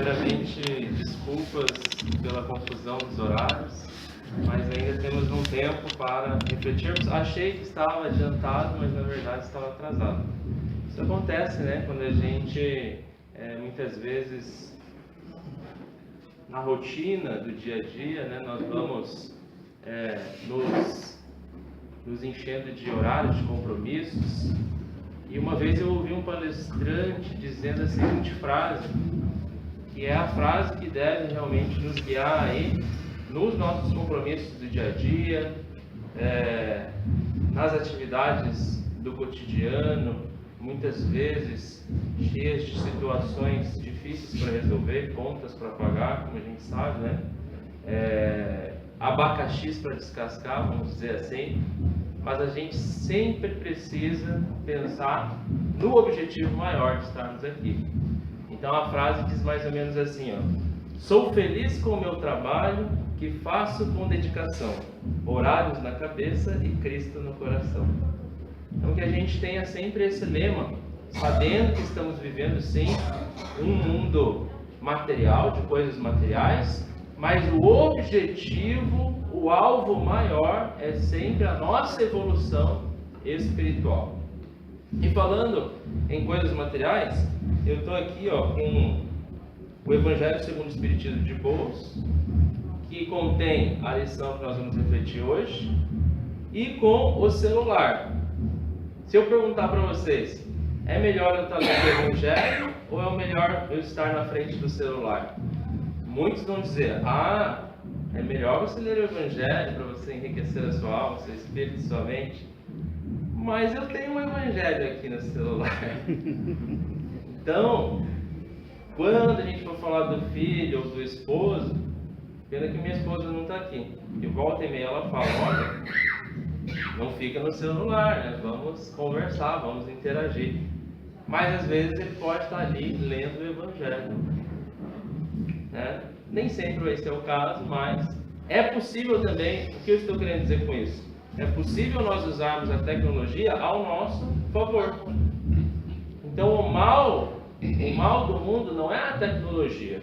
Primeiramente, desculpas pela confusão dos horários, mas ainda temos um tempo para refletirmos. Achei que estava adiantado, mas na verdade estava atrasado. Isso acontece, né? Quando a gente, muitas vezes, na rotina do dia a dia, né, nós vamos nos enchendo de horários, de compromissos. E uma vez eu ouvi um palestrante dizendo a seguinte frase, que é a frase que deve realmente nos guiar aí nos nossos compromissos do dia a dia, nas atividades do cotidiano, muitas vezes cheias de situações difíceis para resolver, contas para pagar, como a gente sabe, né? Abacaxis para descascar, vamos dizer assim. Mas a gente sempre precisa pensar no objetivo maior de estarmos aqui. Então a frase diz mais ou menos assim, sou feliz com o meu trabalho, que faço com dedicação, horários na cabeça e Cristo no coração. Então que a gente tenha sempre esse lema, sabendo que estamos vivendo sim um mundo material, de coisas materiais, mas o objetivo, o alvo maior é sempre a nossa evolução espiritual. E falando em coisas materiais, eu estou aqui com o Evangelho segundo o Espiritismo de bolso, que contém a lição que nós vamos refletir hoje, e com o celular. Se eu perguntar para vocês, é melhor eu estar lendo o Evangelho ou é melhor eu estar na frente do celular? Muitos vão dizer, é melhor você ler o Evangelho para você enriquecer a sua alma, seu espírito, sua mente. Mas eu tenho um Evangelho aqui no celular. Então, quando a gente for falar do filho ou do esposo, pena que minha esposa não está aqui. E volta e meia ela fala, olha, não fica no celular, né? Vamos conversar, vamos interagir. Mas às vezes ele pode estar ali lendo o Evangelho. Né? Nem sempre vai ser o caso, mas é possível também. O que eu estou querendo dizer com isso? É possível nós usarmos a tecnologia ao nosso favor. Então o mal do mundo não é a tecnologia.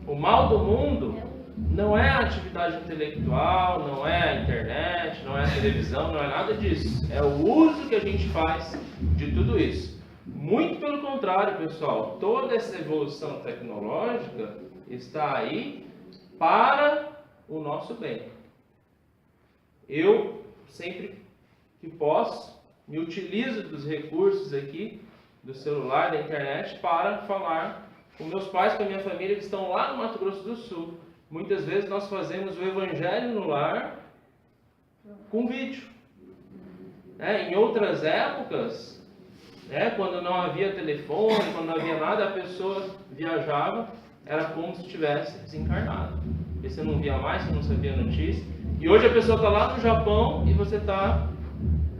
O mal do mundo não é a atividade intelectual, não é a internet, não é a televisão, não é nada disso. É o uso que a gente faz de tudo isso. Muito pelo contrário, pessoal, toda essa evolução tecnológica está aí para o nosso bem. Eu, sempre que posso, me utilizo dos recursos aqui, do celular, da internet, para falar com meus pais, com a minha família, que estão lá no Mato Grosso do Sul. Muitas vezes nós fazemos o Evangelho no lar com vídeo. Em outras épocas, quando não havia telefone, quando não havia nada, a pessoa viajava, era como se estivesse desencarnado. E você não via mais, você não sabia a notícia. E hoje a pessoa está lá no Japão e você está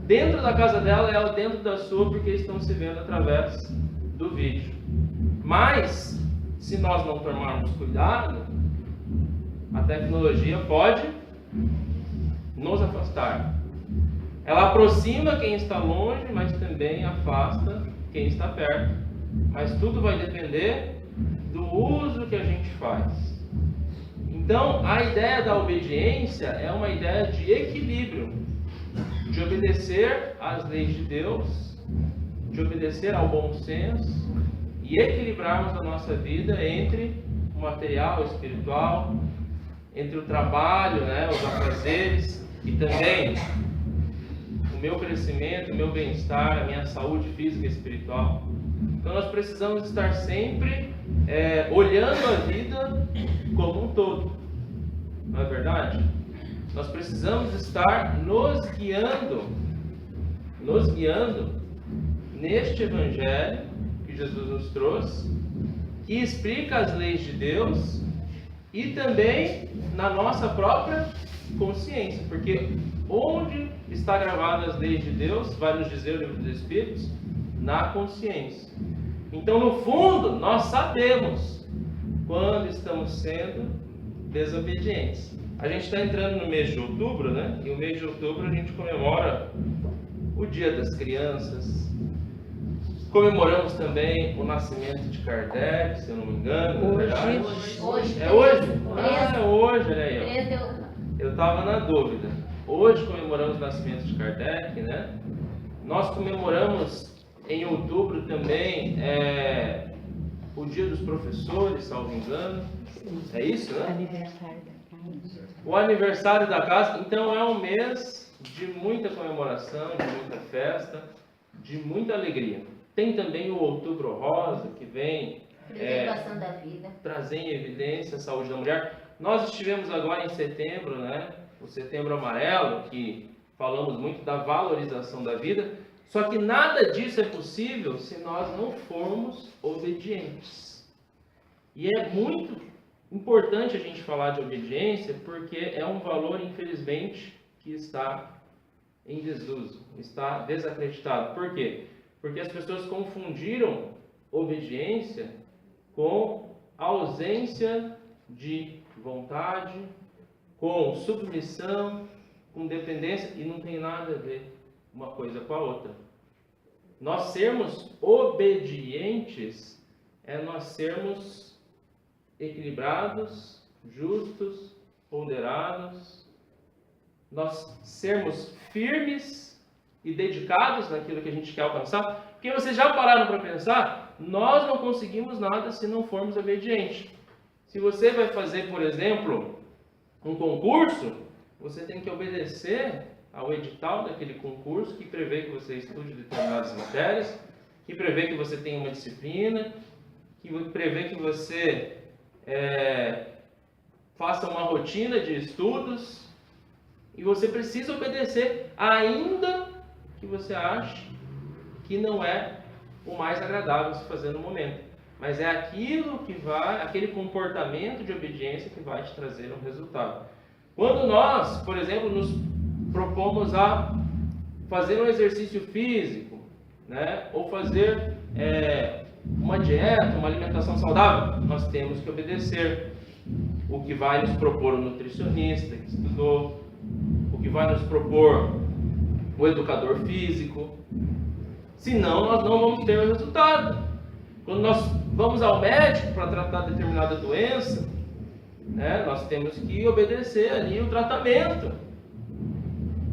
dentro da casa dela e ela dentro da sua, porque estão se vendo através do vídeo. Mas, se nós não tomarmos cuidado, a tecnologia pode nos afastar. Ela aproxima quem está longe, mas também afasta quem está perto. Mas tudo vai depender do uso que a gente faz. Então, a ideia da obediência é uma ideia de equilíbrio, de obedecer às leis de Deus, de obedecer ao bom senso e equilibrarmos a nossa vida entre o material e o espiritual, entre o trabalho, os afazeres e também o meu crescimento, o meu bem-estar, a minha saúde física e espiritual. Então nós precisamos estar sempre olhando a vida como um todo, não é verdade? Nós precisamos estar nos guiando neste Evangelho que Jesus nos trouxe, que explica as leis de Deus e também na nossa própria consciência, porque onde está gravadas as leis de Deus, vai nos dizer o Livro dos Espíritos, na consciência. Então, no fundo, nós sabemos quando estamos sendo desobedientes. A gente está entrando no mês de outubro, né? E o mês de outubro a gente comemora o Dia das Crianças, comemoramos também o nascimento de Kardec, se eu não me engano. Hoje. É hoje? Ah, é hoje, olha aí. Ó. 13 de outubro. Eu estava na dúvida. Hoje comemoramos o nascimento de Kardec, né? Nós comemoramos em outubro também o Dia dos Professores, salvo engano. É isso, né? Aniversário da casa. O aniversário da casa. Então é um mês de muita comemoração, de muita festa, de muita alegria. Tem também o Outubro Rosa, que vem Preservação da vida. trazer em evidência a saúde da mulher. Nós estivemos agora em setembro, né? O Setembro Amarelo, que falamos muito da valorização da vida, só que nada disso é possível se nós não formos obedientes. E é muito importante a gente falar de obediência, porque é um valor, infelizmente, que está em desuso, está desacreditado. Por quê? Porque as pessoas confundiram obediência com ausência de vontade, com submissão, com dependência, e não tem nada a ver uma coisa com a outra. Nós sermos obedientes é nós sermos equilibrados, justos, ponderados, nós sermos firmes e dedicados naquilo que a gente quer alcançar. Porque vocês já pararam para pensar? Nós não conseguimos nada se não formos obedientes. Se você vai fazer, por exemplo, um concurso, você tem que obedecer ao edital daquele concurso que prevê que você estude determinadas matérias, que prevê que você tenha uma disciplina, que prevê que você faça uma rotina de estudos, e você precisa obedecer, ainda que você ache que não é o mais agradável se fazer no momento. Mas é aquilo que vai, aquele comportamento de obediência que vai te trazer um resultado. Quando nós, por exemplo, nos propomos a fazer um exercício físico, né, ou fazer uma dieta, uma alimentação saudável, nós temos que obedecer o que vai nos propor o nutricionista que estudou, o que vai nos propor o educador físico. Senão, nós não vamos ter o resultado. Quando nós vamos ao médico para tratar determinada doença, né, nós temos que obedecer ali o tratamento.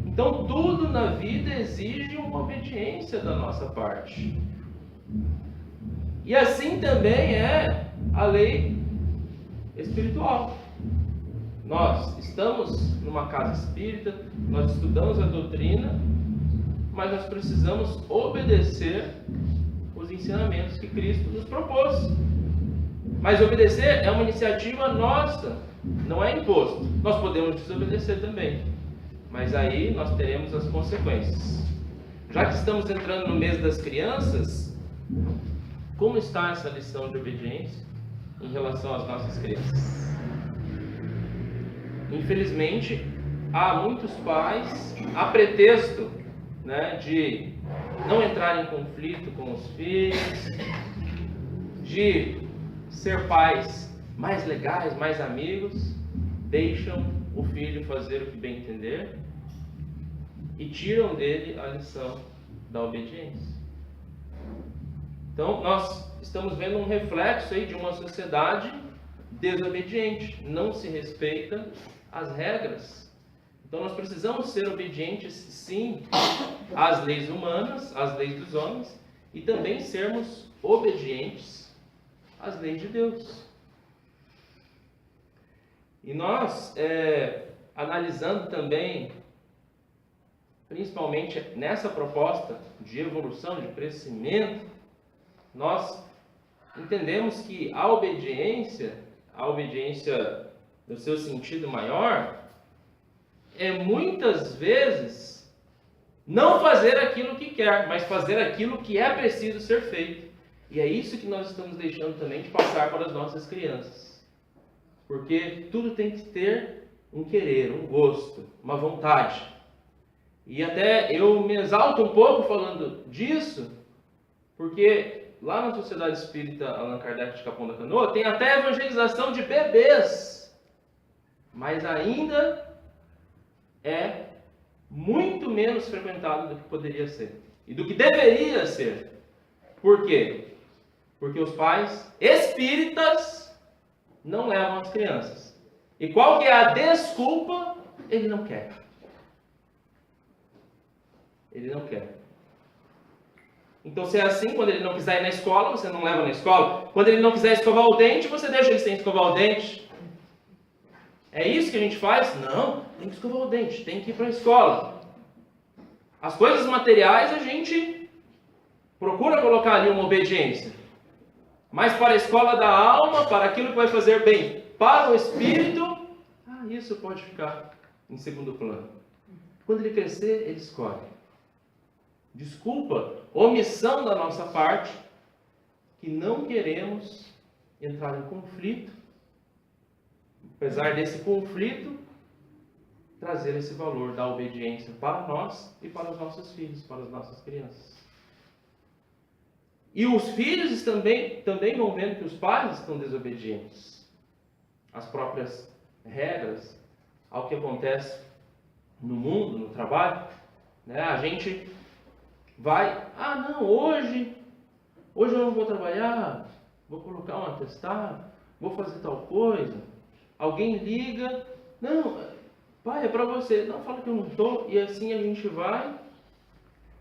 Então, tudo na vida exige uma obediência da nossa parte. E assim também é a lei espiritual. Nós estamos numa casa espírita, nós estudamos a doutrina, mas nós precisamos obedecer os ensinamentos que Cristo nos propôs. Mas obedecer é uma iniciativa nossa, não é imposto. Nós podemos desobedecer também, mas aí nós teremos as consequências. Já que estamos entrando no mês das crianças, como está essa lição de obediência em relação às nossas crianças? Infelizmente, há muitos pais, a pretexto, né, de não entrar em conflito com os filhos, de ser pais mais legais, mais amigos, deixam o filho fazer o que bem entender e tiram dele a lição da obediência. Então, nós estamos vendo um reflexo aí de uma sociedade desobediente, não se respeita as regras. Então, nós precisamos ser obedientes, sim, às leis humanas, às leis dos homens, e também sermos obedientes às leis de Deus. E nós, analisando também, principalmente nessa proposta de evolução, de crescimento, nós entendemos que a obediência no seu sentido maior, é muitas vezes não fazer aquilo que quer, mas fazer aquilo que é preciso ser feito. E é isso que nós estamos deixando também de passar para as nossas crianças. Porque tudo tem que ter um querer, um gosto, uma vontade. E até eu me exalto um pouco falando disso, porque lá na Sociedade Espírita Allan Kardec de Capão da Canoa tem até evangelização de bebês, mas ainda é muito menos frequentado do que poderia ser e do que deveria ser. Por quê? Porque os pais espíritas não levam as crianças. E qual que é a desculpa? Ele não quer. Ele não quer. Então, se é assim, quando ele não quiser ir na escola, você não leva na escola. Quando ele não quiser escovar o dente, você deixa ele sem escovar o dente. É isso que a gente faz? Não, tem que escovar o dente, tem que ir para a escola. As coisas materiais a gente procura colocar ali uma obediência. Mas para a escola da alma, para aquilo que vai fazer bem para o espírito, isso pode ficar em segundo plano. Quando ele crescer, ele escolhe. Desculpa, omissão da nossa parte, que não queremos entrar em conflito, apesar desse conflito, trazer esse valor da obediência para nós e para os nossos filhos, para as nossas crianças. E os filhos também vão vendo que os pais estão desobedientes às próprias regras, ao que acontece no mundo, no trabalho. A gente vai, hoje eu não vou trabalhar, vou colocar um atestado, vou fazer tal coisa. Alguém liga, não, pai, é para você. Não, fala que eu não estou. E assim a gente vai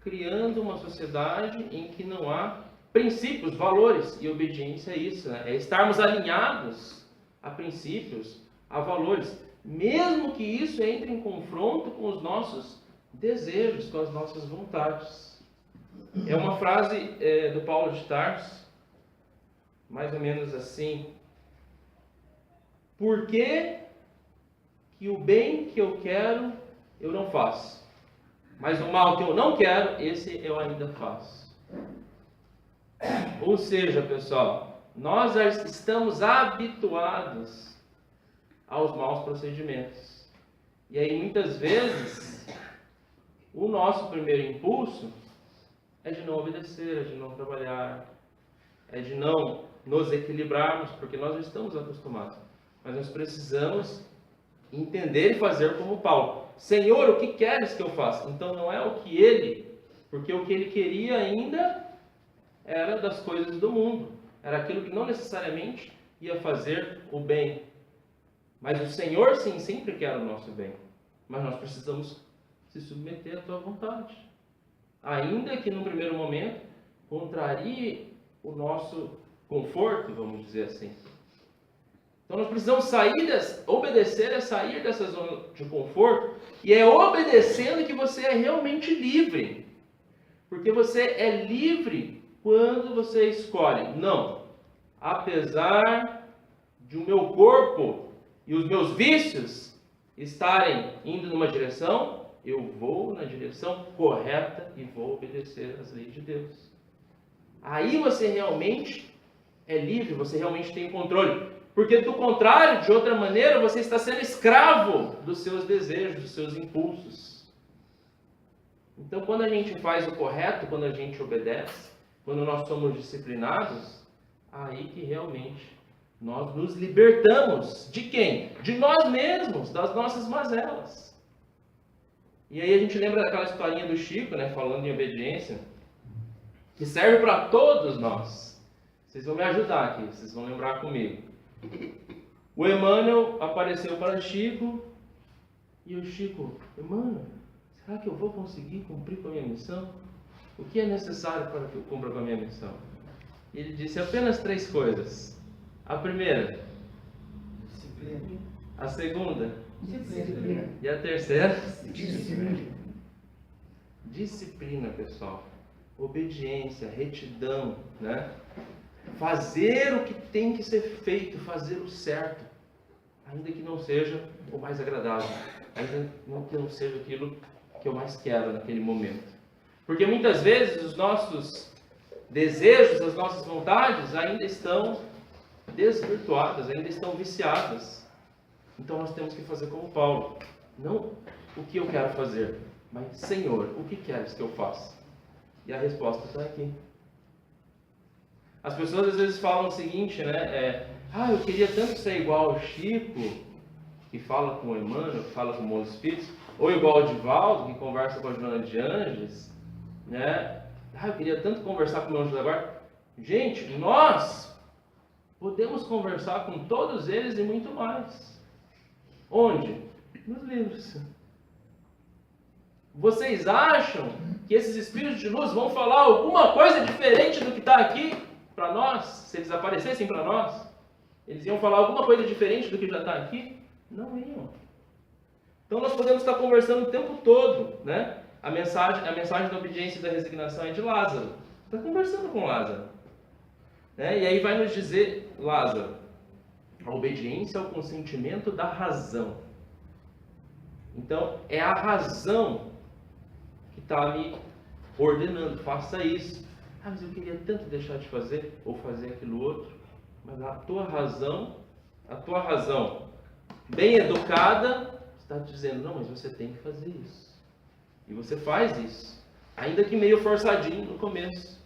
criando uma sociedade em que não há princípios, valores, e obediência é isso, é estarmos alinhados a princípios, a valores, mesmo que isso entre em confronto com os nossos desejos, com as nossas vontades. É uma frase do Paulo de Tarso, mais ou menos assim: por que o bem que eu quero eu não faço, mas o mal que eu não quero, esse eu ainda faço? Ou seja, pessoal, nós já estamos habituados aos maus procedimentos. E aí, muitas vezes, o nosso primeiro impulso é de não obedecer, é de não trabalhar, é de não nos equilibrarmos, porque nós já estamos acostumados. Mas nós precisamos entender e fazer como Paulo. Senhor, o que queres que eu faça? Então não é o que ele, porque o que ele queria ainda era das coisas do mundo. Era aquilo que não necessariamente ia fazer o bem. Mas o Senhor, sim, sempre quer o nosso bem. Mas nós precisamos se submeter à tua vontade. Ainda que no primeiro momento contrarie o nosso conforto, vamos dizer assim. Então nós precisamos obedecer é sair dessa zona de conforto, e é obedecendo que você é realmente livre. Porque você é livre quando você escolhe. Não, apesar de o meu corpo e os meus vícios estarem indo numa direção, eu vou na direção correta e vou obedecer às leis de Deus. Aí você realmente é livre, você realmente tem controle. Porque do contrário, de outra maneira, você está sendo escravo dos seus desejos, dos seus impulsos. Então, quando a gente faz o correto, quando a gente obedece, quando nós somos disciplinados, aí que realmente nós nos libertamos de quem? De nós mesmos, das nossas mazelas. E aí a gente lembra daquela historinha do Chico, falando em obediência, que serve para todos nós. Vocês vão me ajudar aqui, vocês vão lembrar comigo. O Emmanuel apareceu para Chico, e o Chico: Emmanuel, será que eu vou conseguir cumprir com a minha missão? O que é necessário para que eu cumpra com a minha missão? E ele disse apenas 3 coisas. A primeira, disciplina. A segunda, disciplina. E a terceira, disciplina. Disciplina, pessoal. Obediência, retidão, Fazer o que tem que ser feito, fazer o certo, ainda que não seja o mais agradável, ainda que não seja aquilo que eu mais quero naquele momento. Porque muitas vezes os nossos desejos, as nossas vontades ainda estão desvirtuadas, ainda estão viciadas. Então nós temos que fazer como Paulo. Não o que eu quero fazer, mas Senhor, o que queres que eu faça? E a resposta está aqui. As pessoas às vezes falam o seguinte, eu queria tanto ser igual ao Chico, que fala com o Emmanuel, que fala com o Mundo Espírito, ou igual ao Divaldo, que conversa com a Joana de Anjos, Eu queria tanto conversar com o meu anjo da guarda. Gente, nós podemos conversar com todos eles e muito mais. Onde? Nos livros. Vocês acham que esses espíritos de luz vão falar alguma coisa diferente do que está aqui para nós? Se eles aparecessem para nós, eles iam falar alguma coisa diferente do que já está aqui? Não iam. Então nós podemos estar conversando o tempo todo, né? A mensagem da obediência e da resignação é de Lázaro. Está conversando com Lázaro. Né? E aí vai nos dizer, Lázaro, a obediência é o consentimento da razão. Então, é a razão que está me ordenando, faça isso. Mas eu queria tanto deixar de fazer, ou fazer aquilo outro. Mas a tua razão bem educada, está dizendo, não, mas você tem que fazer isso. E você faz isso, ainda que meio forçadinho no começo.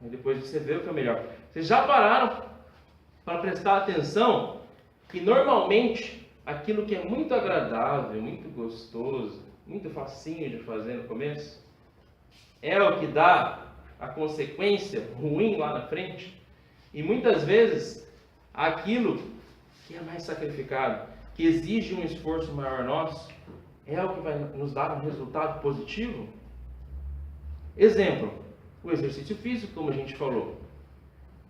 Mas depois você vê o que é melhor. Vocês já pararam para prestar atenção que normalmente aquilo que é muito agradável, muito gostoso, muito facinho de fazer no começo, é o que dá a consequência ruim lá na frente? E muitas vezes aquilo que é mais sacrificado, que exige um esforço maior nosso, é o que vai nos dar um resultado positivo? Exemplo, o exercício físico, como a gente falou.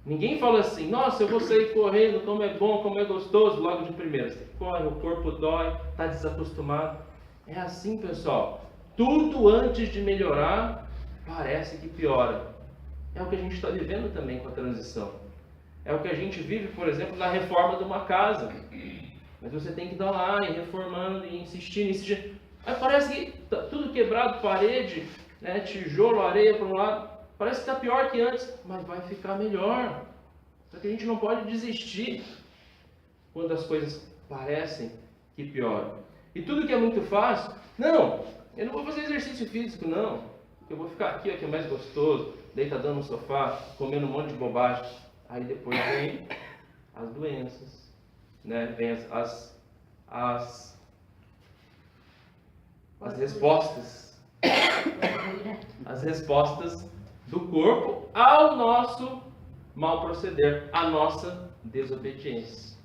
Ninguém fala assim, nossa, eu vou sair correndo, como é bom, como é gostoso, logo de primeira. Você corre, o corpo dói, está desacostumado. É assim, pessoal. Tudo antes de melhorar, parece que piora. É o que a gente está vivendo também com a transição. É o que a gente vive, por exemplo, na reforma de uma casa. Mas você tem que dar lá, e reformando, e insistindo. Aí parece que está tudo quebrado, parede, né, tijolo, areia para um lado. Parece que está pior que antes, mas vai ficar melhor. Só que a gente não pode desistir quando as coisas parecem que pioram. E tudo que é muito fácil, não, eu não vou fazer exercício físico, não. Eu vou ficar aqui, ó, que é mais gostoso, deitadão no sofá, comendo um monte de bobagem. Aí depois vem as doenças. Né? Vem as respostas. As respostas do corpo ao nosso mal proceder, à nossa desobediência.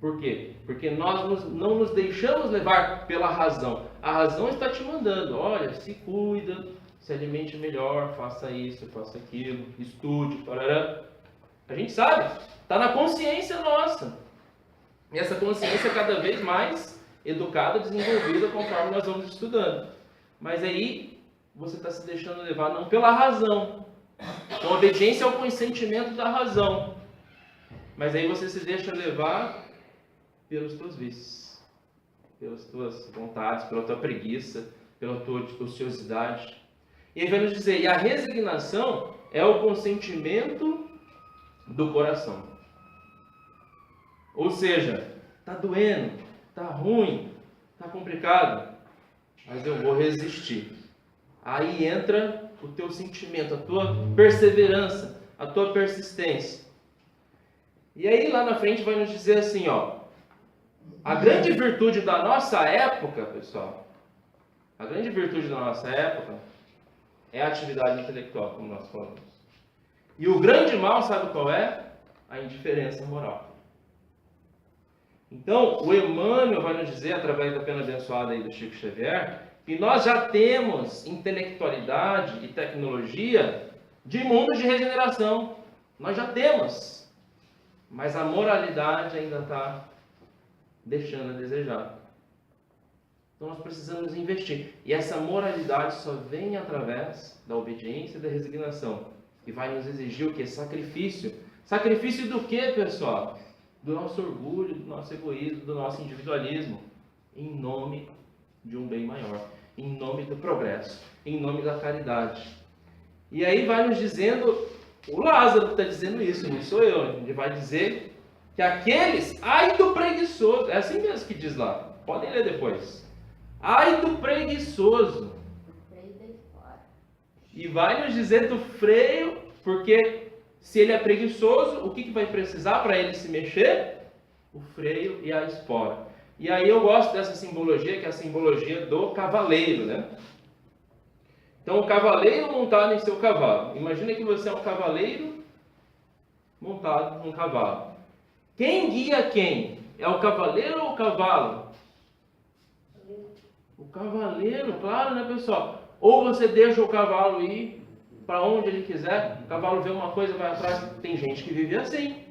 Por quê? Porque nós não nos deixamos levar pela razão. A razão está te mandando, olha, se cuida, se alimente melhor, faça isso, faça aquilo, estude, parará. A gente sabe, está na consciência nossa. E essa consciência é cada vez mais educada, desenvolvida conforme nós vamos estudando. Mas aí você está se deixando levar não pela razão. Então a obediência é o consentimento da razão. Mas aí você se deixa levar pelos teus vícios, pelas tuas vontades, pela tua preguiça, pela tua ociosidade. E aí vai nos dizer, e a resignação é o consentimento do coração. Ou seja, está doendo, está ruim, está complicado, mas eu vou resistir. Aí entra o teu sentimento, a tua perseverança, a tua persistência. E aí lá na frente vai nos dizer assim, ó, a grande virtude da nossa época, pessoal, a grande virtude da nossa época é a atividade intelectual, como nós falamos. E o grande mal, sabe qual é? A indiferença moral. Então, o Emmanuel vai nos dizer, através da pena abençoada aí do Chico Xavier, que nós já temos intelectualidade e tecnologia de mundos de regeneração. Nós já temos. Mas a moralidade ainda está deixando a desejar. Então nós precisamos investir. E essa moralidade só vem através da obediência e da resignação. E vai nos exigir o quê? Sacrifício. Sacrifício do quê, pessoal? Do nosso orgulho, do nosso egoísmo, do nosso individualismo. Em nome de um bem maior. Em nome do progresso. Em nome da caridade. E aí vai nos dizendo, o Lázaro que está dizendo isso, não sou eu. Ele vai dizer que aqueles, ai do preguiçoso, é assim mesmo que diz lá. Podem ler depois. Ai do preguiçoso. E vai nos dizer do freio, porque se ele é preguiçoso, o que vai precisar para ele se mexer? O freio e a espora. E aí eu gosto dessa simbologia, que é a simbologia do cavaleiro, né? Então, o cavaleiro montado em seu cavalo. Imagina que você é um cavaleiro montado num cavalo. Quem guia quem? É o cavaleiro ou o cavalo? O cavaleiro, claro, né, pessoal? Ou você deixa o cavalo ir para onde ele quiser, o cavalo vê uma coisa, vai atrás. Tem gente que vive assim.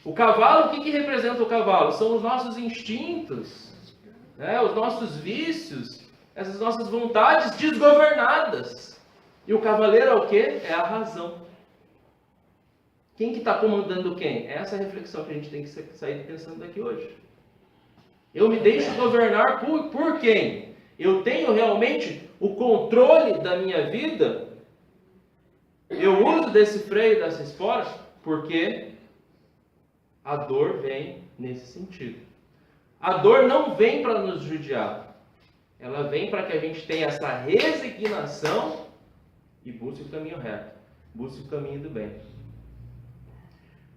O cavalo, o que representa o cavalo? São os nossos instintos, né? Os nossos vícios, essas nossas vontades desgovernadas. E o cavaleiro é o quê? É a razão. Quem que está comandando quem? Essa é a reflexão que a gente tem que sair pensando daqui hoje. Eu me deixo governar por quem? Eu tenho realmente o controle da minha vida? Eu uso desse freio, dessa espora, porque a dor vem nesse sentido. A dor não vem para nos judiar. Ela vem para que a gente tenha essa resignação e busque o caminho reto. Busque o caminho do bem.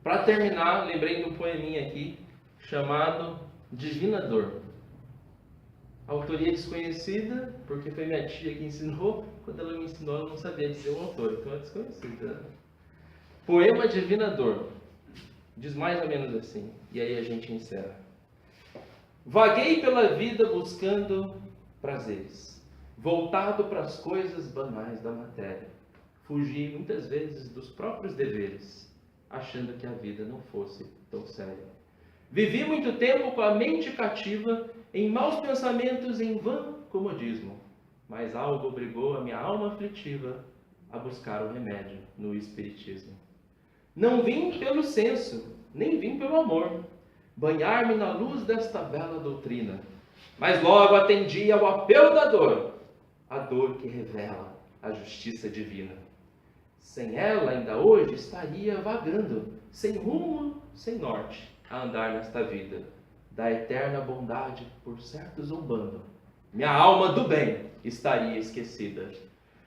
Para terminar, lembrei de um poeminha aqui, chamado Divina Dor. Autoria desconhecida, porque foi minha tia que ensinou. Quando ela me ensinou, ela não sabia dizer o autor, então é desconhecida. Poema Divina Dor. Diz mais ou menos assim, e aí a gente encerra. Vaguei pela vida buscando prazeres, voltado para as coisas banais da matéria. Fugi muitas vezes dos próprios deveres, achando que a vida não fosse tão séria. Vivi muito tempo com a mente cativa, em maus pensamentos, em vã comodismo, mas algo obrigou a minha alma aflitiva a buscar o remédio no espiritismo. Não vim pelo senso, nem vim pelo amor, banhar-me na luz desta bela doutrina, mas logo atendi ao apelo da dor, a dor que revela a justiça divina. Sem ela, ainda hoje, estaria vagando, sem rumo, sem norte, a andar nesta vida, da eterna bondade, por certo zombando. Minha alma do bem estaria esquecida.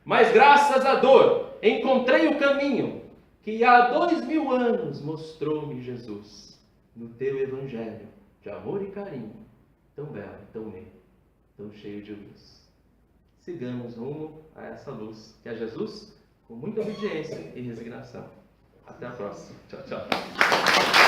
Mas graças à dor, encontrei o caminho, que há 2000 anos mostrou-me Jesus, no teu evangelho de amor e carinho, tão belo, tão meio, tão cheio de luz. Sigamos rumo a essa luz, que é Jesus, com muita obediência e resignação. Até a próxima. Tchau, tchau.